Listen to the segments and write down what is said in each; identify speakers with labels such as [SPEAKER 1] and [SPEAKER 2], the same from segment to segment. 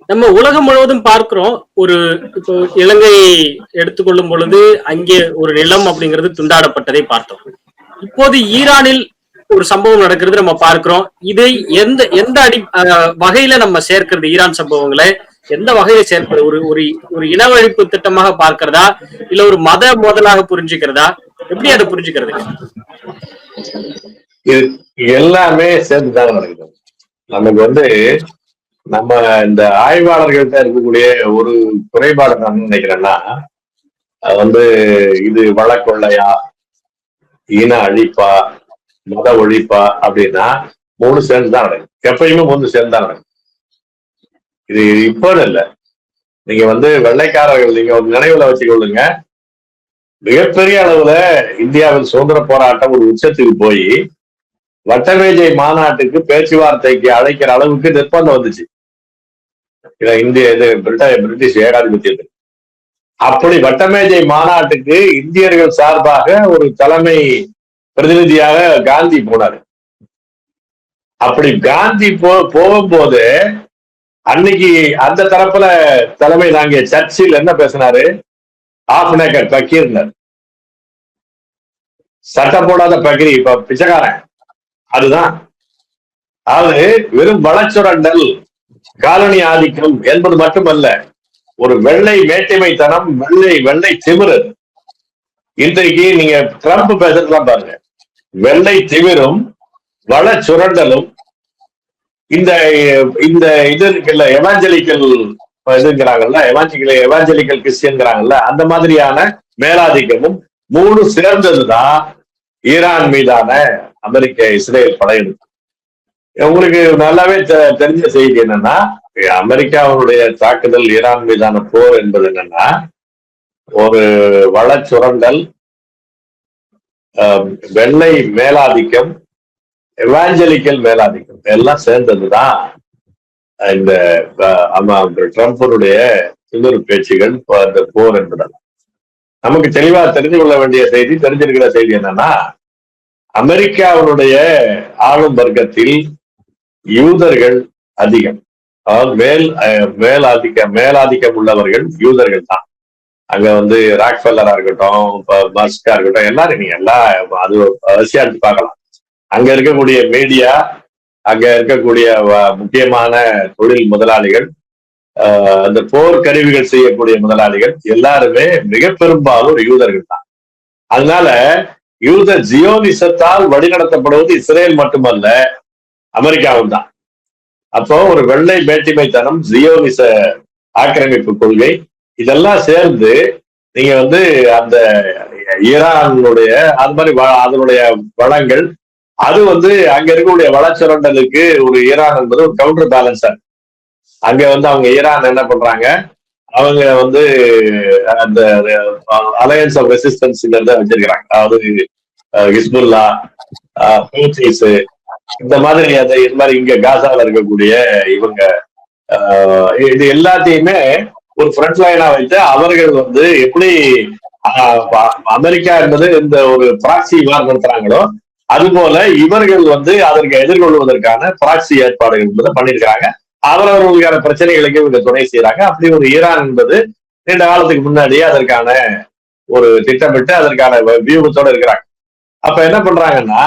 [SPEAKER 1] நம்ம உலகம் முழுவதும் பார்க்கிறோம். ஒரு இப்போ இலங்கை எடுத்துக்கொள்ளும் பொழுது, அங்கே ஒரு நிலம் அப்படிங்கிறது துண்டாடப்பட்டதை பார்த்தோம். இப்போது ஈரானில் ஒரு சம்பவம் நடக்கிறது நம்ம பார்க்கிறோம். இதை எந்த எந்த வகையில நம்ம சேர்க்கிறது? ஈரான் சம்பவங்களை எந்த வகையில சேர்க்கிறது? ஒரு ஒரு ஒரு இனவழிப்பு திட்டமாக பார்க்கிறதா, இல்ல ஒரு மத மோதலாக புரிஞ்சுக்கிறதா? எப்படி அதை புரிஞ்சுக்கிறது?
[SPEAKER 2] இது எல்லாமே சேர்ந்துதான் நடக்குது. நமக்கு நம்ம இந்த ஆய்வாளர்கள்ட்ட இருக்கக்கூடிய ஒரு குறைபாடு நான் நினைக்கிறேன்னா, இது வழக்கொள்ளையா, இன அழிப்பா, மத ஒழிப்பா அப்படின்னா 3 சேர்ந்துதான் நடக்கும். எப்பயுமே 3 சேர்ந்துதான் நடக்கும். இது இப்போ இல்ல. நீங்க வெள்ளைக்காரர்கள் நீங்க ஒரு நினைவுல வச்சுக்கொள்ளுங்க. மிகப்பெரிய அளவுல இந்தியாவில் சுதந்திர போராட்டம் ஒரு உச்சத்துக்கு போய் வட்டமேஜை மாநாட்டுக்கு பேச்சுவார்த்தைக்கு அழைக்கிற அளவுக்கு நிர்பந்தம் வந்துச்சு. இந்திய இது பிரிட்டிஷ் ஏகாதிபத்தியத்துக்கு. அப்படி வட்டமேஜை மாநாட்டுக்கு இந்தியர்கள் சார்பாக ஒரு தலைமை பிரதிநிதியாக காந்தி போனாரு. அப்படி காந்தி போகும்போது அன்னைக்கு அந்த தரப்புல தலைமை நாங்க சர்ச்சில் என்ன பேசினாரு? ஆஃப் நேக்கர் பக்கீர்னர், சட்டம் போடாத பக்கிரி, இப்ப பிச்சைக்காரன். அதுதான். அதாவது வெறும் வளச்சுரண்டல், காலனி ஆதிக்கம் என்பது மட்டுமல்ல, ஒரு வெள்ளை மேட்டிமைத்தனம், வெள்ளை திமிரு. இன்றைக்கு நீங்க ட்ரம்ப் பேசுறதுலாம் பாருங்க, வெள்ளை திமிரும் வள சுரண்டலும், இந்த இந்த இது இருக்குல்ல, எவாஞ்சலிக்கல் இதுங்கிறாங்கல்ல, எவாஞ்சலிக்கல் கிறிஸ்டியன்ங்கிறாங்கல்ல, அந்த மாதிரியான மேலாதிக்கமும் 3 சேர்ந்ததுதான் ஈரான் மீதான அமெரிக்க இஸ்ரேல் படையெடுப்பு. உங்களுக்கு நல்லாவே தெரிஞ்ச செய்தி என்னன்னா, அமெரிக்காவுடைய தாக்குதல் ஈரான் மீதான போர் என்பது என்னன்னா, ஒரு வள சுரண்டல், வெள்ளை மேலாதிக்கம், எவாஞ்சலிக்கல் மேலாதிக்கம் எல்லாம் சேர்ந்ததுதான் இந்த ட்ரம்பனுடைய இன்னொரு பேச்சுகள், இந்த போர் என்பதெல்லாம். நமக்கு தெளிவா தெரிந்து கொள்ள வேண்டிய செய்தி, தெரிஞ்சிருக்கிற செய்தி என்னன்னா, அமெரிக்காவுடைய ஆளும் வர்க்கத்தில் யூதர்கள் அதிகம். அதாவது மேலாதிக்கம் உள்ளவர்கள் யூதர்கள் தான். அங்க ராக்ஃபெல்லரா இருக்கட்டும், மஸ்கா இருக்கட்டும், எல்லாரும் நீங்க அது அவசியம் பார்க்கலாம். அங்க இருக்கக்கூடிய மீடியா, அங்க இருக்கக்கூடிய முக்கியமான தொழில் முதலாளிகள், அந்த போர் கருவிகள் செய்யக்கூடிய முதலாளிகள் எல்லாருமே மிக பெரும்பாலும் யூதர்கள் தான். அதனால யூத ஜியோனிசத்தால் வழிநடத்தப்படுவது இஸ்ரேல் மட்டுமல்ல, அமெரிக்காவும் தான். அப்போ ஒரு வெள்ளை மேட்டிமைத்தனம், ஜியோனிச ஆக்கிரமிப்பு கொள்கை, இதெல்லாம் சேர்ந்து நீங்க அந்த ஈரானுடைய அது மாதிரி அதனுடைய வளங்கள், அது அங்க இருக்கக்கூடிய வளச்சுரண்டலுக்கு ஒரு ஈரான் என்பது ஒரு கவுண்டர் பேலன்சர். அங்க அவங்க ஈரான் என்ன பண்றாங்க, அவங்க அந்த அலையன்ஸ் ஆஃப் ரெசிஸ்டன்ஸ் வச்சிருக்கிறாங்க. அதாவது ஹிஸ்புல்லா, ஹூத்திஸ், இந்த மாதிரி இது மாதிரி இங்க காசால இருக்கக்கூடிய இவங்க, இது எல்லாத்தையுமே ஒரு ஃப்ரண்ட் லைனா வைத்து அவர்கள் எப்படி அமெரிக்கா என்பது இந்த ஒரு பிராக்சி வார் நடத்துறாங்களோ, அது போல இவர்கள் அதற்கு எதிர்கொள்வதற்கான பிராக்சி ஏற்பாடுகள் என்பதை பண்ணிருக்கிறாங்க. அவரவர்களுக்கான பிரச்சனைகளுக்கு இவங்க துணை செய்யறாங்க. அப்படி ஒரு ஈரான் என்பது நீண்ட காலத்துக்கு முன்னாடியே அதற்கான ஒரு திட்டமிட்டு அதற்கான வியூகத்தோட இருக்கிறாங்க. அப்ப என்ன பண்றாங்கன்னா,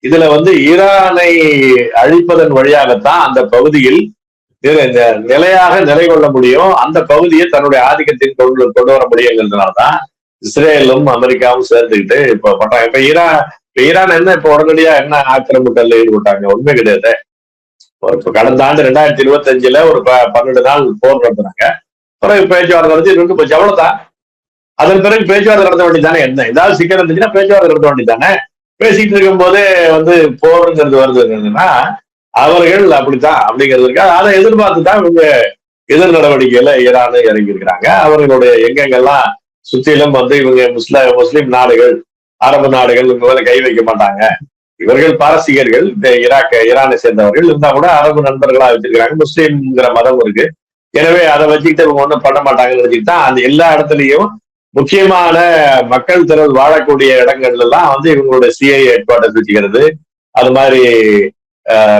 [SPEAKER 2] இதுல ஈரானை அழிப்பதன் வழியாகத்தான் அந்த பகுதியில் நிலையாக நிலை கொள்ள முடியும், அந்த பகுதியை தன்னுடைய ஆதிக்கத்தின் கொண்டு வர முடியுங்கிறதுனாலதான் இஸ்ரேலும் அமெரிக்காவும் சேர்ந்துக்கிட்டு இப்ப பண்றாங்க. இப்ப ஈரான் என்ன இப்ப உடனடியா என்ன ஆக்கிரமிக்கல்ல ஈடுபட்டாங்க? உண்மை கிடையாது. இப்ப கடந்த ஆண்டு 2025 ஒரு 12 நாள் போர் நடத்துனாங்க. பிறகு பேச்சுவார்த்தை நடத்தி நின்று போச்சு, அவ்வளவுதான். அதன் பிறகு பேச்சுவார்த்தை நடத்த வேண்டியதானே? என்ன ஏதாவது சிக்கல் இருந்துச்சுன்னா பேச்சுவார்த்தை நடத்த வேண்டியதானே? பேசிட்டு இருக்கும் போதே போருங்கிறது வருதுன்னா அவர்கள் அப்படித்தான் அப்படிங்கிறதுக்காக அதை எதிர்பார்த்துதான் இவங்க எதிர் நடவடிக்கையில ஈரானு இறங்கி இருக்கிறாங்க. அவர்களுடைய எங்கெங்கெல்லாம் சுற்றிலும் இவங்க முஸ்லிம் நாடுகள், அரபு நாடுகள் இவங்க மேல கை வைக்க மாட்டாங்க. இவர்கள் பாரசீகர்கள், இந்த ஈரானை சேர்ந்தவர்கள் இருந்தா கூட அரபு நண்பர்களா வச்சிருக்கிறாங்க. முஸ்லீம்ங்கிற மதம் இருக்கு. எனவே அதை வச்சுக்கிட்டு இவங்க ஒன்றும் பண்ண மாட்டாங்கன்னு வச்சுக்கிட்டு தான் அந்த எல்லா இடத்துலயும் முக்கியமான மக்கள் திரள் வாழக்கூடிய இடங்கள்ல எல்லாம் இவங்களுடைய சிஐ ஹெட் குவார்டர்ஸ் வச்சுக்கிறது, அது மாதிரி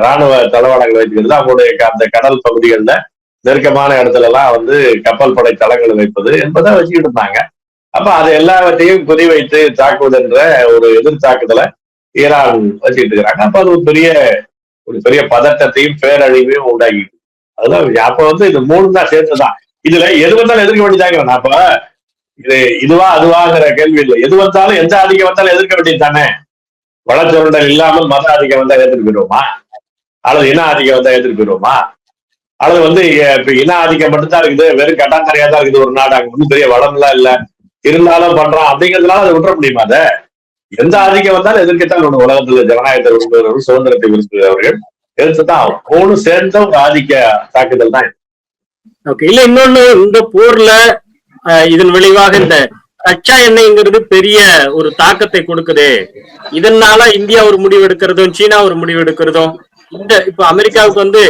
[SPEAKER 2] ராணுவ தளவாடங்கள் வச்சுக்கிறது, அவங்களுடைய அந்த கடல் பகுதிகளில் நெருக்கமான இடத்துல எல்லாம் வந்து கப்பல் படை தளங்களை வைப்பது என்பதை வச்சுக்கிட்டு இருந்தாங்க. அப்ப அது எல்லாவற்றையும் குறிவைத்து தாக்குவது என்ற ஒரு எதிர் தாக்குதலை ஈரான் வச்சுக்கிட்டு இருக்கிறாங்க. அப்ப அது ஒரு பெரிய பதட்டத்தையும் பேரழிவையும் உண்டாக்கிட்டு. அதுதான் அப்ப வந்து இது மூணு தான் சேர்த்துதான். இதுல எது வந்தாலும் எதிர்க்க வேண்டியதாங்க. அப்ப இது இதுவா அதுவாங்கிற கேள்வி இல்லை. எது வந்தாலும் எந்த ஆதிக்கம் வந்தாலும் எதிர்க்க வேண்டியது தானே. வளச்சுரண்டல் இல்லாமல் மத ஆதிக்கம் வந்தா எதிர்க்கிறோமா, அல்லது இன ஆதிக்கம் வந்தா எதிர்க்கிறோமா, அல்லது வந்து இப்ப இன ஆதிக்கம் மட்டும்தான் இருக்குது, வெறும் கட்டாந்தரையா தான் இருக்குது ஒரு நாடு, அங்க வந்து பெரிய வளம் எல்லாம் இல்ல இருந்தாலும் பண்றான் அப்படிங்கிறதுனால அதை விட்டுற முடியுமா? அதை எந்த ஆதிக்கம் வந்தாலும் எதிர்க்கத்தான் ஒண்ணு. உலகத்துல ஜனநாயகத்தை விரும்புகிறவர்கள், சுதந்திரத்தை விரும்புகிறவர்கள் எதிர்த்துதான் ஆகும். மூணு சேர்ந்த ஒரு ஆதிக்க தாக்குதல் தான்.
[SPEAKER 1] இல்ல இன்னொன்னு, இந்த போர்ல இதன் விளைவாக இந்த கச்சா எண்ணெய்ங்கிறது பெரிய ஒரு தாக்கத்தை கொடுக்குது. இதனால இந்தியா ஒரு முடிவு எடுக்கிறதும் சீனா ஒரு முடிவு எடுக்கிறதும், இந்த இப்ப அமெரிக்காவுக்கு வந்து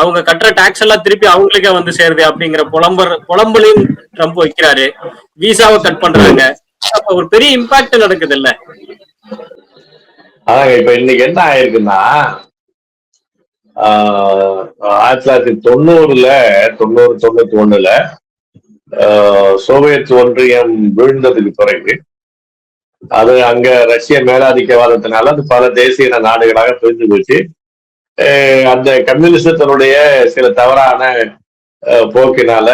[SPEAKER 1] அவங்க கட்டுற டாக்ஸ் எல்லாம் திருப்பி அவங்களுக்கே வந்து சேருது அப்படிங்கிற புலம்பலையும் ட்ரம்ப் வைக்கிறாரு. விசாவை கட் பண்றாங்க. அப்ப ஒரு பெரிய இம்பாக்ட் நடக்குது இல்ல.
[SPEAKER 2] அதாங்க இப்ப இன்னைக்கு என்ன ஆயிருக்குன்னா, 1990 சோவியத் ஒன்றியம் வீழ்ந்ததுக்கு பிறகு அது அங்க ரஷ்ய மேலாதிக்கவாதத்தினால அது பல தேசிய நாடுகளாக பிரிஞ்சு போச்சு. அந்த கம்யூனிசத்தினுடைய சில தவறான போக்கினால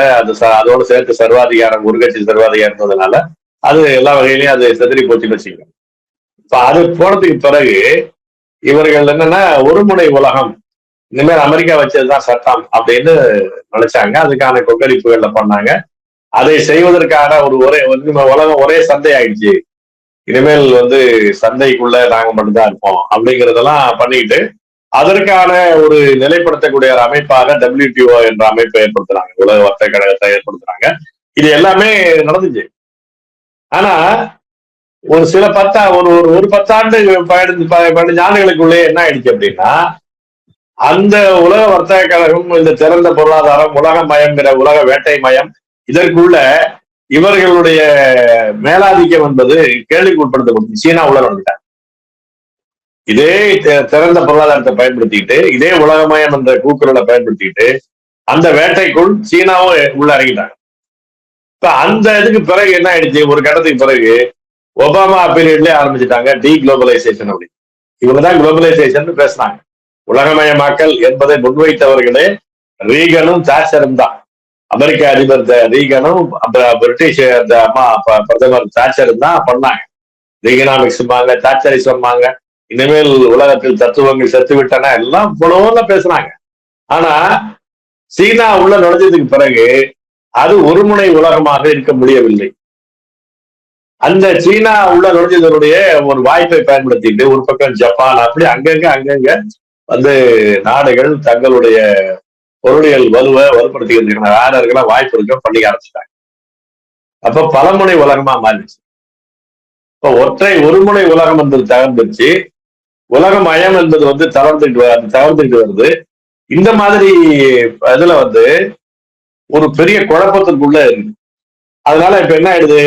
[SPEAKER 2] அதோட சேர்த்து சர்வாதிகாரம், ஒரு கட்சி சர்வாதிகாரம் இருந்ததுனால அது எல்லா வகையிலையும் அது செதறி போச்சுன்னு வச்சுக்கோங்க. இப்ப அது போனதுக்கு பிறகு இவர்கள் என்னன்னா ஒருமுனை உலகம், இனிமேல் அமெரிக்கா வச்சதுதான் சட்டம் அப்படின்னு நினைச்சாங்க. அதுக்கான கொக்கரிப்புகள்ல பண்ணாங்க. அதை செய்வதற்கான உலகம் ஒரே சந்தை ஆயிடுச்சு, இனிமேல் வந்து சந்தைக்குள்ள நாங்க மட்டும்தான் இருப்போம் அப்படிங்கறதெல்லாம் பண்ணிட்டு அதற்கான ஒரு நிலைப்படுத்தக்கூடிய ஒரு அமைப்பாக WTO என்ற அமைப்பை ஏற்படுத்துறாங்க, உலக வர்த்தக கழகத்தை ஏற்படுத்துறாங்க. இது எல்லாமே நடந்துச்சு. ஆனா ஒரு சில ஒரு 10 ஆண்டு 15 ஆண்டுகளுக்குள்ளே என்ன ஆயிடுச்சு அப்படின்னா, அந்த உலக வர்த்தக கழகம், இந்த திறந்த பொருளாதாரம், உலகமயம்ங்கிற உலக வேட்டை மயம், இதற்குள்ள இவர்களுடைய மேலாதிக்கம் என்பது கேள்விக்கு உட்படுத்தப்படும். சீனா உள்ள வந்துட்டாங்க. இதே திறந்த பொருளாதாரத்தை பயன்படுத்திக்கிட்டு, இதே உலகமயம் என்ற கூக்குரலை பயன்படுத்திக்கிட்டு அந்த வேட்டைக்குள் சீனாவும் உள்ள இறங்கிட்டாங்க. இப்ப அந்த இதுக்கு பிறகு என்ன ஆயிடுச்சு, ஒரு கட்டத்துக்கு பிறகு ஒபாமா பீரியட்லயே ஆரம்பிச்சுட்டாங்க டீ குளோபலைசேஷன் அப்படின்னு. இவங்கதான் குளோபலைசேஷன் பேசினாங்க. உலகமயமாக்கல் என்பதை முன்வைத்தவர்களே ரீகனும் தாட்சரும் தான். அமெரிக்க அதிபர் ரீகனும் பிரிட்டிஷ் பிரதமர் தாட்சரும் தான் பண்ணாங்க. ரீகனாமிக்ஸ் தாட்சரிசம், இனிமேல் உலகத்தில் தத்துவங்கள் செத்து விட்டன எல்லாம் போல பேசுனாங்க. ஆனா சீனா உள்ள நுழைஞ்சதுக்கு பிறகு அது ஒருமுனை உலகமாக இருக்க முடியவில்லை. அந்த சீனா உள்ள நுழைஞ்சதனுடைய ஒரு வாய்ப்பை பயன்படுத்திட்டு ஒரு பக்கம் ஜப்பான், அப்படி அங்கங்க வந்து நாடுகள் தங்களுடைய பொருளியல் வலுப்படுத்திக்கிட்டு யாரெல்லாம் வாய்ப்பு இருக்க பண்ணிக்க ஆரம்பிச்சிட்டாங்க. அப்ப பலமுனை உலகமா மாறிடுச்சு. இப்ப ஒருமுனை உலகம் என்பது தகர்ந்துருச்சு, உலகமயம் என்பது வந்து தகர்ந்துட்டு வருது. இந்த மாதிரி இதுல வந்து ஒரு பெரிய குழப்பத்திற்குள்ள இருக்கு. அதனால இப்ப என்ன ஆயிடுது,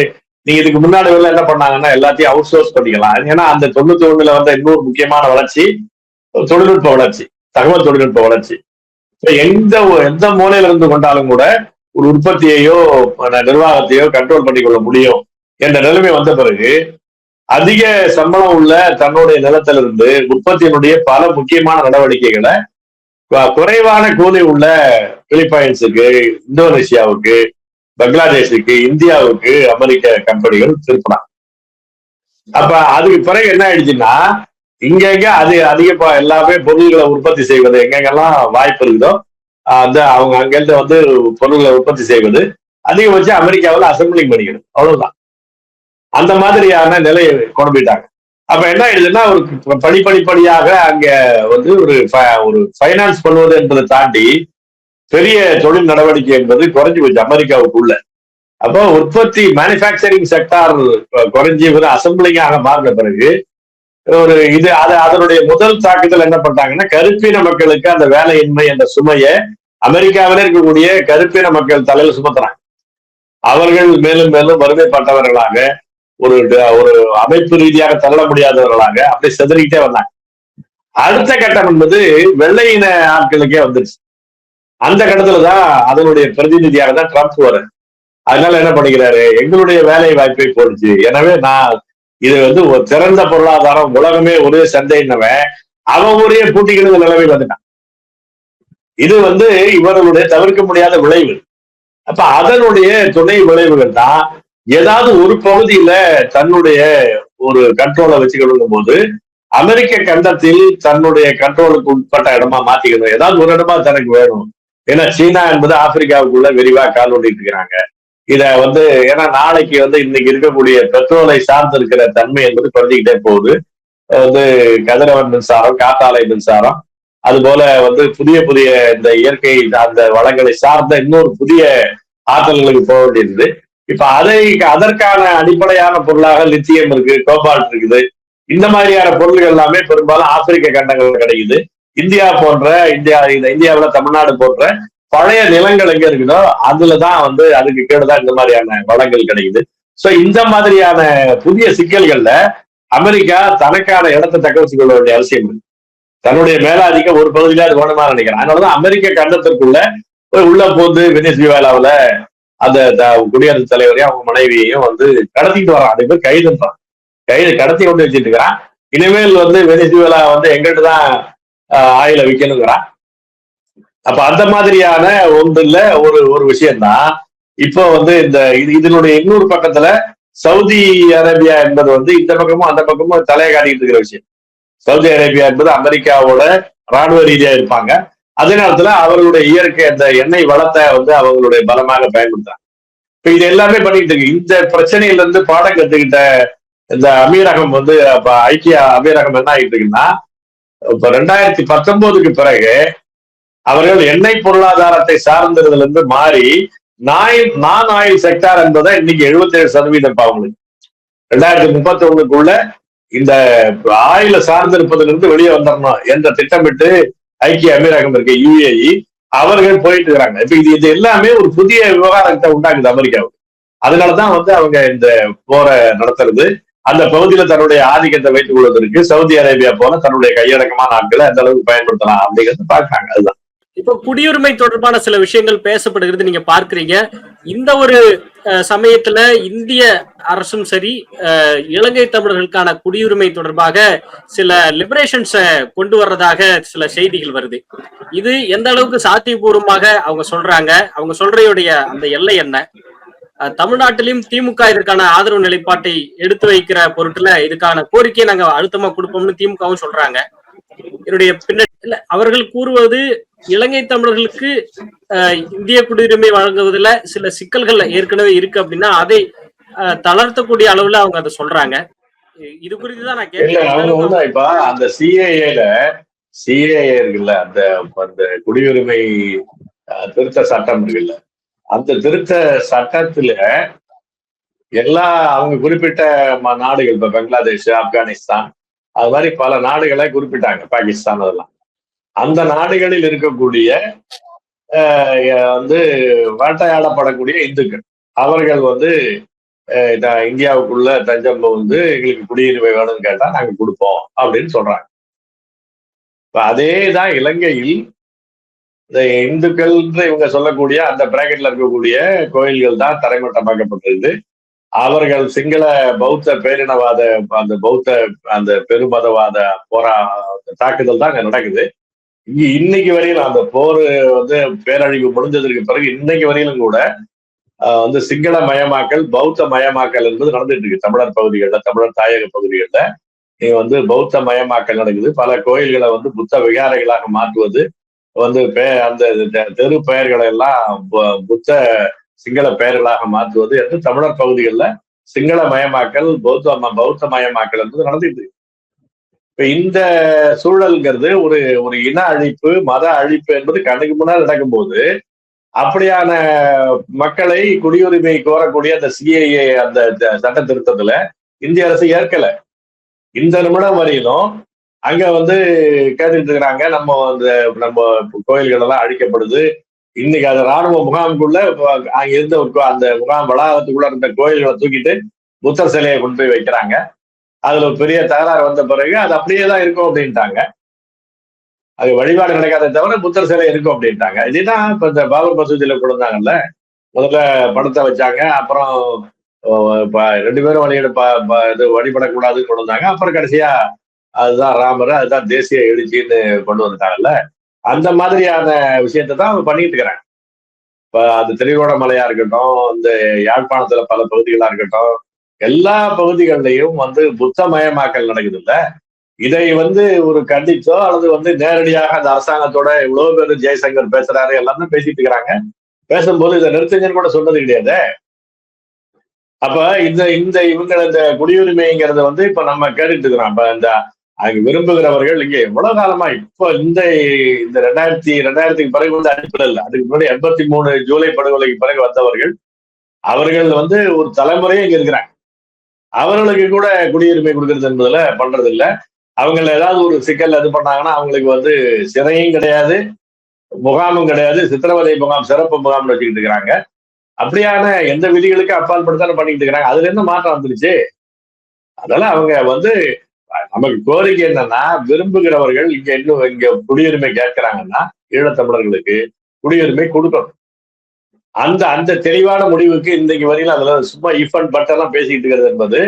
[SPEAKER 2] நீங்க இதுக்கு முன்னாடி என்ன பண்ணாங்கன்னா எல்லாத்தையும் அவுட் சோர்ஸ் பண்ணிக்கலாம். ஏன்னா அந்த 91 வந்த இன்னொரு முக்கியமான வளர்ச்சி தொழில்நுட்ப வளர்ச்சி, தகவல் தொழில்நுட்ப வளர்ச்சி. எந்த மூலையில இருந்து கொண்டாலும் கூட ஒரு உற்பத்தியையோ நிர்வாகத்தையோ கண்ட்ரோல் பண்ணிக்கொள்ள முடியும் என்ற நிலைமை வந்த பிறகு அதிக சம்பளம் உள்ள தன்னுடைய நிலத்திலிருந்து உற்பத்தியினுடைய பல முக்கியமான நடவடிக்கைகளை குறைவான கூலி உள்ள பிலிப்பைன்ஸுக்கு, இந்தோனேஷியாவுக்கு, பங்களாதேஷுக்கு, இந்தியாவுக்கு அமெரிக்க கம்பெனிகள் திருப்பினாங்க. அப்ப அதுக்கு பிறகு என்ன ஆயிடுச்சுன்னா, இங்க அது அதிக எல்லாமே பொருள்களை உற்பத்தி செய்வது எங்கெங்கெல்லாம் வாய்ப்பு இருக்குதோ அவங்க அங்கிருந்து வந்து பொருள்களை உற்பத்தி செய்வது, அதிகபட்சம் அமெரிக்காவில் அசம்பிளிங் பண்ணிக்கணும், அவ்வளவுதான். அந்த மாதிரியான நிலையை கொண்டு போயிட்டாங்க. அப்ப என்ன ஆயிடுதுன்னா, ஒரு படிப்படியாக அங்க வந்து ஒரு ஃபைனான்ஸ் பண்ணுவது என்பதை தாண்டி பெரிய தொழில் நடவடிக்கை என்பது குறைஞ்சு போச்சு அமெரிக்காவுக்குள்ள. அப்போ உற்பத்தி மேனுபேக்சரிங் செக்டார் குறைஞ்சி அசம்பிளிங்காக மாறின பிறகு அதனுடைய முதல் தாக்குதல் என்ன பண்ணாங்கன்னா, கருப்பின மக்களுக்கு அந்த வேலையின்மை என்ற சுமையை அமெரிக்காவில இருக்கக்கூடிய கருப்பின மக்கள் தலையில சுமத்துறாங்க. அவர்கள் மேலும் மேலும் வறுமைப்பட்டவர்களாக, ஒரு அமைப்பு ரீதியாக தள்ள முடியாதவர்களாக அப்படி செதறிக்கிட்டே வந்தாங்க. அடுத்த கட்டம் என்பது வெள்ளையின ஆட்களுக்கே வந்துருச்சு. அந்த கட்டத்துலதான் அதனுடைய பிரதிநிதியாக தான் ட்ரம்ப் வரும். அதனால என்ன பண்ணிக்கிறாரு, எங்களுடைய வேலை வாய்ப்பை போடுச்சு, எனவே நான் இது வந்து ஒரு திறந்த பொருளாதாரம், உலகமே ஒரே சந்தைன்னவன் அவன் ஊரையே பூட்டிக்கிற நிலைமையில் வந்துட்டான். இது வந்து இவர்களுடைய தவிர்க்க முடியாத விளைவு. அப்ப அதனுடைய துணை விளைவுகள் தான் ஏதாவது ஒரு பகுதியில தன்னுடைய ஒரு கண்ட்ரோலை வச்சுக்கணும் போது அமெரிக்க கண்டத்தில் தன்னுடைய கண்ட்ரோலுக்கு உட்பட்ட இடமா மாத்திக்கணும். ஏதாவது ஒரு இடமா தனக்கு வேணும். ஏன்னா சீனா என்பது ஆப்பிரிக்காவுக்குள்ள விரிவா கால் ஓட்டிட்டு இருக்கிறாங்க. இத வந்து ஏன்னா நாளைக்கு வந்து இன்னைக்கு இருக்கக்கூடிய பெட்ரோலை சார்ந்து இருக்கிற தன்மை என்பது குறைஞ்சிக்கிட்டே போகுது. வந்து கதிரவன் மின்சாரம், காத்தாலை மின்சாரம், அது போல வந்து புதிய புதிய இந்த இயற்கை அந்த வளங்களை சார்ந்த இன்னொரு புதிய ஆற்றல்களுக்கு போக வேண்டியது. இப்ப அதற்கான அடிப்படையான பொருளாக லித்தியம் இருக்கு, கோபால்ட் இருக்குது. இந்த மாதிரியான பொருள்கள் எல்லாமே பெரும்பாலும் ஆப்பிரிக்க கண்டங்கள் கிடைக்குது. இந்தியா போன்ற இந்தியாவுல தமிழ்நாடு போன்ற பழைய நிலங்கள் எங்க இருக்குதோ அதுலதான் வந்து அதுக்கு கீழதான் இந்த மாதிரியான வளங்கள் கிடைக்குது. சோ இந்த மாதிரியான புதிய சிக்கல்கள்ல அமெரிக்கா தனக்கான இடத்தை தக்க வச்சுக் கொள்ள வேண்டிய அவசியம் இருக்கு. தன்னுடைய மேலாதிக்க ஒரு பகுதியில அது வேணுமா நினைக்கிறேன். அதனாலதான் அமெரிக்க கண்டத்திற்குள்ள உள்ள போந்து வெனிசுவேலாவுல அந்த குடியரசுத் தலைவரையும் அவங்க மனைவியையும் வந்து கடத்திட்டு வரான். அதே பேர் கைது கடத்தி கொண்டு வச்சுட்டு இருக்கிறான். இனிமேல் வந்து வெனிசுவேலா வந்து எங்கிட்ட தான் ஆயில விற்கணுங்கிறான். அப்ப அந்த மாதிரியான ஒன்றுல ஒரு விஷயம்தான் இப்போ வந்து இந்த இதனுடைய இன்னொரு பக்கத்துல சவுதி அரேபியா என்பது வந்து இந்த பக்கமும் அந்த பக்கமும் தலையை காட்டிட்டு இருக்கிற விஷயம். சவுதி அரேபியா என்பது அமெரிக்காவோட ராணுவ ரீதியா இருப்பாங்க. அதே நேரத்துல அவர்களுடைய இயற்கை அந்த எண்ணெய் வளத்தை வந்து அவங்களுடைய பலமாக பயன்படுத்தாங்க. இப்ப இது எல்லாமே பண்ணிட்டு இருக்கு. இந்த பிரச்சனையில இருந்து பாடம் கத்துக்கிட்ட இந்த அமீரகம் வந்து ஐக்கிய அமீரகம் என்ன ஆகிட்டு இருக்குன்னா, இப்ப 2019க்கு பிறகு அவர்கள் எண்ணெய் பொருளாதாரத்தை சார்ந்ததுல இருந்து மாறி நான் ஆயில் செக்டார் என்பதை இன்னைக்கு 77% அவங்களுக்கு 2031க்குள்ள இந்த ஆயில சார்ந்திருப்பதிலிருந்து வெளியே வந்துடணும் என்ற திட்டமிட்டு ஐக்கிய அமீரகம் இருக்க UAE அவர்கள் போயிட்டு இருக்கிறாங்க. இப்ப இது எல்லாமே ஒரு புதிய விவகாரத்தை உண்டாக்குது அமெரிக்காவுக்கு. அதனாலதான் வந்து அவங்க இந்த போரை நடத்துறது, அந்த பகுதியில தன்னுடைய ஆதிக்கத்தை வைத்துக் கொள்வதற்கு சவுதி அரேபியா போல தன்னுடைய கையடக்கமான ஆட்களை அந்த அளவுக்கு பயன்படுத்தலாம் அப்படிங்கிறது பாக்குறாங்க. அதுதான்
[SPEAKER 1] இப்போ குடியுரிமை தொடர்பான சில விஷயங்கள் பேசப்படுகிறது, நீங்க பார்க்கிறீங்க. இந்த ஒரு சமயத்துல இந்திய அரசும் சரி, இலங்கை தமிழர்களுக்கான குடியுரிமை தொடர்பாக சில லிபரேஷன்ஸ கொண்டு வர்றதாக சில செய்திகள் வருது. இது எந்த அளவுக்கு சாத்தியபூர்வமாக அவங்க சொல்றாங்க? அவங்க சொல்றையுடைய அந்த எல்லை என்ன? தமிழ்நாட்டிலும் திமுக இதற்கான ஆதரவு நிலைப்பாட்டை எடுத்து வைக்கிற பொருட்டுல இதுக்கான கோரிக்கையை நாங்க அழுத்தமா கொடுப்போம்னு திமுகவும் சொல்றாங்க. என்னுடைய பின்னாடி அவர்கள் கூறுவது இலங்கை தமிழர்களுக்கு இந்திய குடியுரிமை வழங்குவதில் சில சிக்கல்கள் ஏற்கனவே இருக்கு அப்படின்னா அதை தளர்த்தக்கூடிய அளவுல அவங்க அதை சொல்றாங்க. இது குறித்துதான் நான் கேட்கிறேன்.
[SPEAKER 2] இப்ப அந்த சிஏஏ இருக்குல்ல, அந்த குடியுரிமை திருத்த சட்டம் இருக்குல்ல, அந்த திருத்த சட்டத்துல எல்லா அவங்க குறிப்பிட்ட நாடுகள், இப்ப பங்களாதேஷ், ஆப்கானிஸ்தான், அது மாதிரி பல நாடுகளை குறிப்பிட்டாங்க, பாகிஸ்தான், அதெல்லாம். அந்த நாடுகளில் இருக்கக்கூடிய வந்து வேட்டையாடப்படக்கூடிய இந்துக்கள் அவர்கள் வந்து இந்தியாவுக்குள்ள தஞ்சம் வந்து எங்களுக்கு குடியுரிமை வேணும்னு கேட்டா நாங்க கொடுப்போம் அப்படின்னு சொல்றாங்க. இப்ப அதேதான் இலங்கையில் இந்த இந்துக்கள் இவங்க சொல்லக்கூடிய அந்த பிராக்கெட்ல இருக்கக்கூடிய கோயில்கள் தான் தரைமட்டமாக்கப்பட்டிருக்கு. அவர்கள் சிங்கள பௌத்த பேரினவாத அந்த பௌத்த அந்த பெருமதவாத தாக்குதல் தான் அங்க நடக்குது. இன்னைக்கு வரையிலும் அந்த போர் வந்து பேரழிவு முடிஞ்சதற்கு பிறகு இன்னைக்கு வரையிலும் கூட வந்து சிங்கள மயமாக்கல், பௌத்த மயமாக்கல் என்பது நடந்துட்டு இருக்கு. தமிழர் பகுதிகளில், தமிழர் தாயக பகுதிகளில் நீங்க வந்து பௌத்த மயமாக்கல் நடக்குது. பல கோயில்களை வந்து புத்த விகாரைகளாக மாற்றுவது, வந்து அந்த தெரு பெயர்களை எல்லாம் புத்த சிங்கள பெயர்களாக மாற்றுவது என்று தமிழர் பகுதிகளில் சிங்கள மயமாக்கல், பௌத்த மயமாக்கல் என்பது நடந்துட்டு இருக்கு. இப்ப இந்த சூழல்ங்கிறது ஒரு இன அழிப்பு, மத அழிப்பு என்பது கண்ணுக்கு முன்னால் நடக்கும்போது அப்படியான மக்களை குடியுரிமை கோரக்கூடிய அந்த சிஏஏ அந்த சட்ட திருத்தத்துல இந்திய அரசு ஏற்கல. இந்த நிமிடம் வரையிலும் அங்க வந்து கேட்டுட்டு இருக்கிறாங்க, நம்ம கோயில்கள் எல்லாம் அழிக்கப்படுது. இன்னைக்கு அந்த ராணுவ முகாமுக்குள்ள அங்க இருந்த அந்த முகாம் வளாகத்துக்குள்ள இருந்த கோயில்களை தூக்கிட்டு புத்த சிலையை கொண்டு போய் வைக்கிறாங்க. அதுல ஒரு பெரிய தகராறு வந்த பிறகு அது அப்படியே தான் இருக்கும் அப்படின்ட்டாங்க. அது வழிபாடு நடக்காத தவிர புத்தர் சிலை இருக்கும் அப்படின்ட்டாங்க. இதுதான் இப்ப இந்த பாபர் மசூதியில கொடுத்தாங்கல்ல. முதல்ல படத்தை வச்சாங்க, அப்புறம் 2 பேரும் இது வழிபடக்கூடாதுன்னு கொண்டு வந்தாங்க. அப்புறம் கடைசியா அதுதான் ராமர், அதுதான் தேசிய எழுச்சின்னு கொண்டு வந்துட்டாங்கல்ல. அந்த மாதிரியான விஷயத்தை தான் அவங்க பண்ணிட்டு இருக்கிறாங்க. இப்ப அது திருவோணமலையா இருக்கட்டும், இந்த யாழ்ப்பாணத்துல பல பகுதிகளா இருக்கட்டும், எல்லா பகுதிகளிலையும் புத்தமயமாக்கல் நடக்குது இல்ல. இதை ஒரு கண்டிச்சோ அல்லது நேரடியாக அந்த அரசாங்கத்தோட இவ்வளவு பேர் ஜெய்சங்கர் பேசுறாரு, எல்லாமே பேசிட்டு இருக்கிறாங்க. பேசும்போது இதை நிறுத்துங்கன்னு கூட சொன்னது கிடையாது. அப்ப இந்த குடியுரிமைங்கிறத இப்ப நம்ம கேட்டுட்டு இருக்கிறோம். அப்ப அங்க விரும்புகிறவர்கள் இங்க எவ்வளவு காலமா இப்ப இந்த 2000க்கு பிறகு அடிப்படை இல்லை. அதுக்கு முன்னாடி 83 ஜூலை படுகொலைக்கு பிறகு வந்தவர்கள், அவர்கள் ஒரு தலைமுறையே இங்க இருக்கிறாங்க. அவர்களுக்கு கூட குடியுரிமை கொடுக்கறது என்பதுல பண்றது இல்லை. அவங்கள ஏதாவது ஒரு சிக்கல் இது பண்ணாங்கன்னா அவங்களுக்கு சிறையும் கிடையாது, முகாமும் கிடையாது, சித்திரவதை முகாம், சிறப்பு முகாம்னு வச்சுக்கிட்டு இருக்கிறாங்க. அப்படியான எந்த விதிகளுக்கு அப்பாற்படுத்தாலும் பண்ணிக்கிட்டு இருக்கிறாங்க. அதுல இருந்து மாற்றம் வந்துருச்சு. அதனால அவங்க நமக்கு கோரிக்கை என்னன்னா, விரும்புகிறவர்கள் இங்க குடியுரிமை கேட்கிறாங்கன்னா ஈழத்தமிழர்களுக்கு குடியுரிமை கொடுக்கணும். அந்த தெளிவான முடிவுக்கு இன்றைக்கு வரையில அதுல சும்மா இஃப் அண்ட் பட் எல்லாம் பேசிக்கிட்டு இருக்கிறது என்பது,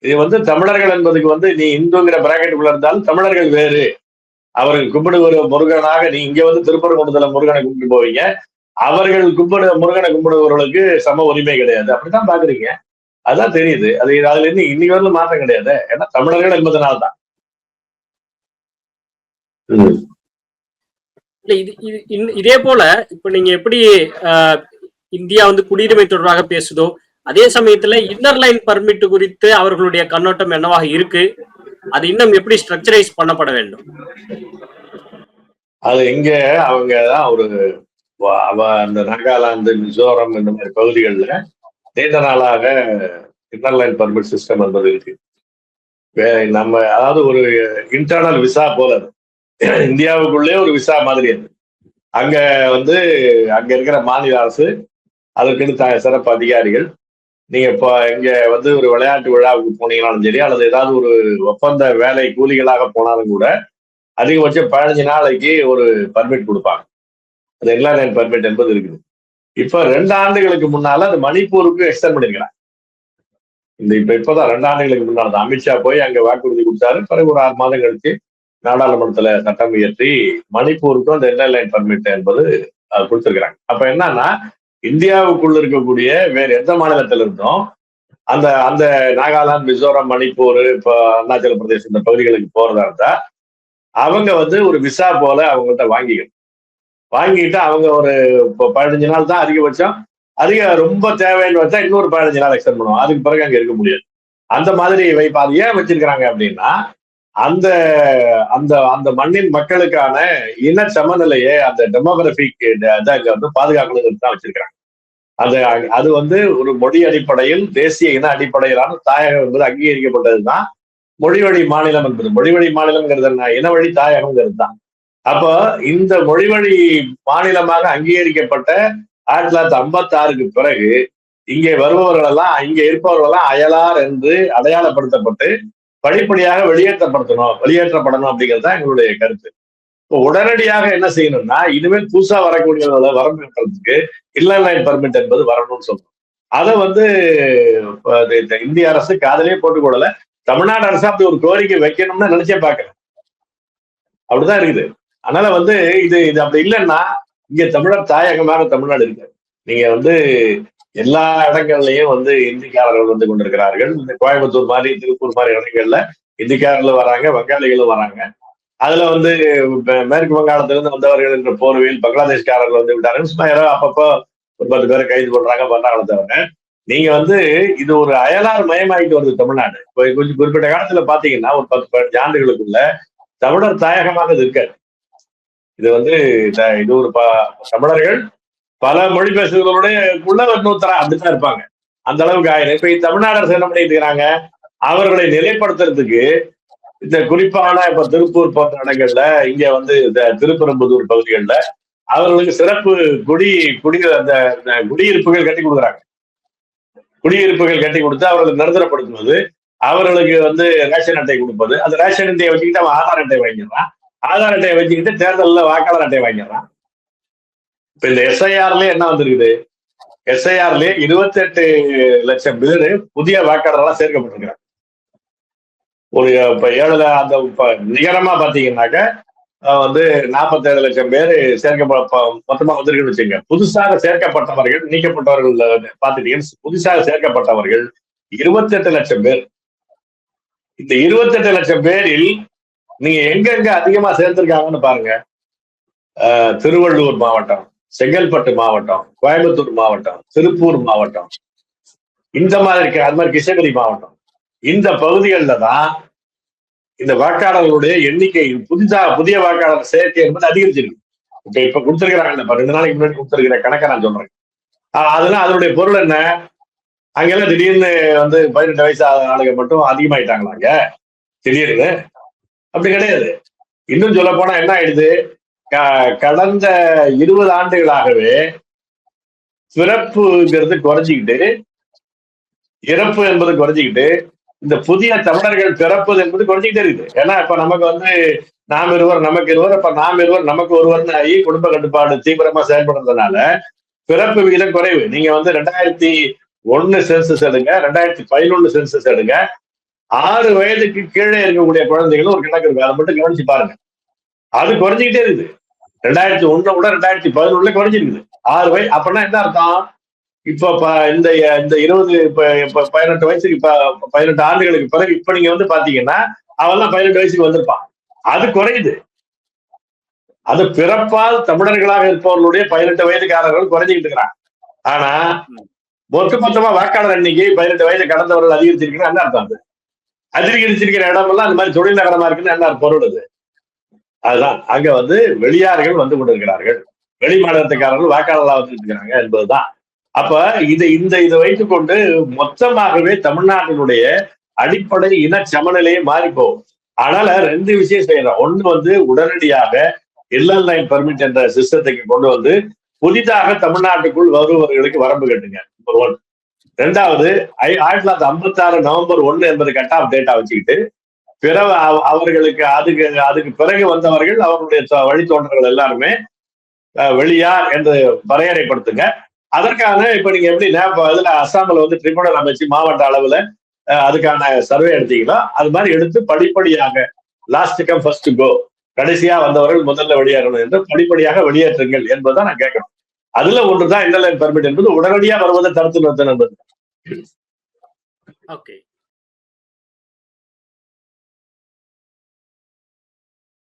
[SPEAKER 2] இது தமிழர்கள் என்பதுக்கு நீ இந்துங்கிற பிராக்கெட்டுக்குள்ள இருந்தாலும் தமிழர்கள் வேறு. அவர்கள் கும்பிடுகிற முருகனாக நீ இங்க திருப்பரங்குன்றத்துல முருகனை கும்பிட்டு போவீங்க, அவர்கள் முருகனை கும்பிடுபவர்களுக்கு சம உரிமை கிடையாது. அப்படித்தான் பாக்குறீங்க. அதான் தெரியுது. அதுல இருந்து இன்னைக்கு வந்து மாற்றம் கிடையாது. ஏன்னா தமிழர்கள் என்பதனால்தான்.
[SPEAKER 1] இதே போல இப்ப நீங்க எப்படி இந்தியா குடியுரிமை தொடர்பாக பேசுதோ, அதே சமயத்துல இன்னர் லைன் பர்மிட் குறித்து அவர்களுடைய கண்ணோட்டம் என்னவாக இருக்கு, அது இன்னும் எப்படி ஸ்ட்ரக்சரைஸ் பண்ணப்பட வேண்டும்?
[SPEAKER 2] அது இங்க அவங்கதான் அந்த நாகாலாந்து, மிசோரம் இந்த மாதிரி பகுதிகளில் நீண்ட நாளாக இன்னர் லைன் பர்மிட் சிஸ்டம் என்பது இருக்கு. நம்ம அதாவது ஒரு இன்டர்னல் விசா போல இந்தியாவுக்குள்ளே ஒரு விசா மாதிரி அது. அங்க அங்க இருக்கிற மாநில அரசு, அதற்குன்னு சிறப்பு அதிகாரிகள், நீங்க இப்போ இங்க ஒரு விளையாட்டு விழாவுக்கு போனீங்கன்னாலும் சரி, அல்லது ஏதாவது ஒரு ஒப்பந்த வேலை கூலிகளாக போனாலும் கூட அதிகபட்சம் 15 நாளைக்கு ஒரு பர்மிட் கொடுப்பாங்க. அது இன்னர் லைன் பர்மிட் என்பது இருக்குது. இப்ப 2 ஆண்டுகளுக்கு முன்னால அது மணிப்பூருக்கு எக்ஸ்டெண்ட் பண்ணிருக்கிறாங்க. இப்பதான் 2 ஆண்டுகளுக்கு முன்னால அமித்ஷா போய் அங்க வாக்குறுதி கொடுத்தாரு. பிறகு ஒரு 6 மாதம் கழிச்சு நாடாளுமன்றத்துல சட்டம் இயற்றி மணிப்பூருக்கும் அந்த இன்னர் லைன் பர்மிட் என்பது கொடுத்திருக்கிறாங்க. அப்ப என்னன்னா, இந்தியாவுக்குள்ள இருக்கக்கூடிய வேற எந்த மாநிலத்தில இருந்தும் அந்த நாகாலாந்து, மிசோரம், மணிப்பூர், இப்ப அருணாச்சல பிரதேசம் இந்த பகுதிகளுக்கு போறதா இருந்தா அவங்க ஒரு விசா போல அவங்கள்ட்ட வாங்கிட்டு அவங்க ஒரு 15 நாள் தான் அதிகபட்சம், ரொம்ப தேவைன்னு வச்சா இன்னொரு 15 நாள் எக்ஸ்டெண்ட் பண்ணுவோம். அதுக்கு பிறகு அங்க இருக்க முடியாது. அந்த மாதிரி அது ஏன் வச்சிருக்கிறாங்க அப்படின்னா, அந்த அந்த அந்த மண்ணின் மக்களுக்கான இன சமநிலையை, அந்த டெமோகிராபிக் அங்க பாதுகாக்கணுங்கிறது தான் வச்சிருக்கிறாங்க. அது ஒரு மொழி அடிப்படையில், தேசிய இன அடிப்படையிலான தாயகம் என்பது அங்கீகரிக்கப்பட்டதுதான் மொழிவழி மாநிலம் என்பது. மொழிவழி மாநிலம்ங்கிறது என்ன? இனவழி தாயகம்ங்கிறது தான். அப்போ இந்த மொழிவழி மாநிலமாக அங்கீகரிக்கப்பட்ட 1956க்கு பிறகு இங்கே வருபவர்கள் எல்லாம், இங்க இருப்பவர்கள் எல்லாம் அயலார் என்று அடையாளப்படுத்தப்பட்டு படிப்படியாக வெளியேற்றப்படணும் அப்படிங்கிறது தான் எங்களுடைய கருத்து. இப்போ உடனடியாக என்ன செய்யணும்னா, இனிமேல் புதுசா வரக்கூடியவர்களை வரவேற்கிறதுக்கு இன்னர் லைன் பர்மிட் என்பது வரணும்னு சொல்றோம். அதை இந்திய அரசு காதலே போட்டுக்கொள்ளல. தமிழ்நாடு அரசு அப்படி ஒரு கோரிக்கை வைக்கணும்னு நினைச்சே பார்க்கல. அப்படிதான் இருக்குது. அதனால இது அப்படி இல்லைன்னா, இங்க தமிழர் தாயகமாக தமிழ்நாடு இருக்கு. நீங்க எல்லா இடங்கள்லயும் இந்திக்காரர்கள் கொண்டிருக்கிறார்கள். இந்த கோயம்புத்தூர் மாதிரி, திருப்பூர் மாதிரி இடங்கள்ல இந்திக்காரர்களும் வராங்க, வங்காளிகளும் வராங்க. அதுல மேற்கு வங்காளத்திலிருந்து வந்தவர்கள் என்ற போர்வையில் பங்களாதேஷ்காரர்கள் விட்டார்கள். சும்மா யாரோ அப்பப்போ ஒரு 10 பேரை கைது பண்றாங்க, பண்ணாங்களே தவிர, நீங்க இது ஒரு அயலார் மயமாகிட்டு வருது தமிழ்நாடு. கொஞ்சம் குறிப்பிட்ட காலத்துல பாத்தீங்கன்னா, ஒரு 10-15 ஆண்டுகளுக்குள்ள தமிழர் தாயகமாக இது இருக்காது. இது இது ஒரு தமிழர்கள் பல மொழி பேசுகிறவருடைய இன்னொருத்தரா அப்படித்தான் இருப்பாங்க. அந்த அளவுக்கு ஆயிரம். இப்ப தமிழ்நாடு அரசு என்ன பண்ணிட்டு இருக்கிறாங்க, அவர்களை நிலைப்படுத்துறதுக்கு இந்த குறிப்பான இப்ப திருப்பூர் போன்ற இடங்கள்ல, இங்க இந்த திருப்பெரும்புதூர் பகுதிகளில் அவர்களுக்கு சிறப்பு அந்த குடியிருப்புகள் கட்டி கொடுக்குறாங்க. குடியிருப்புகள் கட்டி கொடுத்து அவர்களை நிரந்தரப்படுத்துவது, அவர்களுக்கு ரேஷன் அட்டை கொடுப்பது. அந்த ரேஷன் அட்டையை வச்சுக்கிட்டு அவன் ஆதார் அட்டை வாங்கிடுறான். ஆதார் அட்டையை வச்சுக்கிட்டு தேர்தலில் வாக்காளர் அட்டையை வாங்கிடுறான். இப்ப இந்த எஸ்ஐஆர்லயே என்ன வந்திருக்குது? எஸ்ஐஆர்லயே 28 லட்சம் பேரு புதிய வாக்காளர்களா சேர்க்கப்பட்டிருக்கிறாங்க. ஒரு இப்ப 7 அந்த நிகரமா பாத்தீங்கன்னாக்க வந்து 47 லட்சம் பேர் மொத்தமா வந்திருக்குன்னு வச்சுங்க. புதுசாக சேர்க்கப்பட்டவர்கள் நீக்கப்பட்டவர்கள் பாத்துட்டீங்கன்னா புதுசாக சேர்க்கப்பட்டவர்கள் 28 லட்சம் பேர். இந்த 28 லட்சம் பேரில் நீங்க எங்கெங்க அதிகமா சேர்ந்திருக்காங்கன்னு பாருங்க. திருவள்ளூர் மாவட்டம், செங்கல்பட்டு மாவட்டம், கோயம்புத்தூர் மாவட்டம், திருப்பூர் மாவட்டம், இந்த மாதிரி இருக்கு. அது மாதிரி கிருஷ்ணகிரி மாவட்டம். இந்த பகுதிகளில் தான் இந்த வாக்காளர்களுடைய எண்ணிக்கை புதிய வாக்காளர் சேர்க்கை என்பது அதிகரிச்சிருக்கு. இப்ப கொடுத்திருக்கிறாங்க, 2 நாளைக்கு முன்னாடி கொடுத்திருக்கிற கணக்கை நான் சொல்றேன். அதெல்லாம் அதனுடைய பொருள் என்ன? அங்கெல்லாம் திடீர்னு வந்து 18 வயசு ஆளுங்க மட்டும் அதிகமாயிட்டாங்களாங்க திடீர்னு? அப்படி கிடையாது. இன்னும் சொல்ல போனா என்ன ஆயிடுது, கடந்த 20 ஆண்டுகளாகவே பிறப்புங்கிறது குறைஞ்சிக்கிட்டு, இறப்பு என்பது குறைஞ்சிக்கிட்டு, இந்த புதிய தமிழர்கள் பிறப்பது என்பது குறைஞ்சிக்கிட்டே இருக்குது. ஏன்னா இப்ப நமக்கு வந்து நாம் இருவர் நமக்கு இருவர், இப்ப நாம் இருவர் நமக்கு ஒருவர்னு ஆகி குடும்ப கட்டுப்பாடு தீவிரமா செயல்படுறதுனால பிறப்பு விகிதம் குறைவு. நீங்க வந்து 2001 சென்சஸ் எடுங்க, 2011 சென்சஸ் எடுங்க, 6 வயதுக்கு கீழே இருக்கக்கூடிய குழந்தைகளும் ஒரு கணக்கு இருக்கு. அதை மட்டும் கவனிச்சு பாருங்க. அது குறைஞ்சிக்கிட்டே இருக்குது. 2001 விட 2011 குறைஞ்சிருக்குது 6 வயது. அப்படின்னா என்ன அர்த்தம்? இப்ப இந்த 18 வயசுக்கு 18 ஆண்டுகளுக்கு பிறகு இப்ப நீங்க வந்து பாத்தீங்கன்னா அவெல்லாம் 18 வயசுக்கு வந்திருப்பான். அது குறையுது. அது பிறப்பால் தமிழர்களாக இருப்பவர்களுடைய 18 வயதுக்காரர்கள் குறைஞ்சிக்கிட்டு இருக்கிறாங்க. ஆனா மொத்தமா வாக்காளர் எண்ணிக்கை 18 வயது கடந்தவர்கள் அதிகரிச்சிருக்குன்னு என்ன அர்த்தம்? அது அதிகரிச்சிருக்கிற இடமெல்லாம் அந்த மாதிரி தொழில் நகரமா இருக்குன்னு என்ன பொருள்? அது அதுதான் அங்க வந்து வெளியார்கள் வந்து கொண்டிருக்கிறார்கள், வெளி மாநிலத்துக்காரர்கள் வாக்காளர்களா வந்து இருக்கிறாங்க என்பதுதான். அப்ப இதை வைத்துக் கொண்டு மொத்தமாகவே தமிழ்நாட்டினுடைய அடிப்படை இன சமநிலையை மாறி போகும். அதனால 2 விஷயம் செய்யறோம். ஒண்ணு வந்து உடனடியாக LL9 பெர்மிட் என்ற சிஸ்டத்துக்கு கொண்டு வந்து புதிதாக தமிழ்நாட்டுக்குள் வருபவர்களுக்கு வரம்பு கட்டுங்க. நம்பர் 1. 2வது 1956 நவம்பர் 1 என்பது கட் ஆஃப் டேட்டா வச்சுக்கிட்டு பிறகு அவர்களுக்கு அதுக்கு பிறகு வந்தவர்கள் அவர்களுடைய வழித்தோன்றர்கள் எல்லாருமே வெளியார் என்று வரையறைப்படுத்துங்க. அதற்கான இப்ப நீங்க எப்படி இதுல அஸ்ஸாம்ல வந்து ட்ரிபியூனல் அமைச்சு மாவட்ட அளவுல அதுக்கான சர்வே எடுத்தீங்களோ அது மாதிரி எடுத்து படிப்படியாக லாஸ்ட் கம் ஃபர்ஸ்ட் கோ, கடைசியா வந்தவர்கள் முதல்ல வெளியேறணும் என்று படிப்படியாக வெளியேற்றுங்கள் என்பதுதான் நான் கேட்கிறோம். அதுல ஒன்றுதான் LL9 பெர்மிட் என்பது உடனடியாக வருவதை தடுத்து நிறுத்தணும் என்பது.
[SPEAKER 1] ஓகே.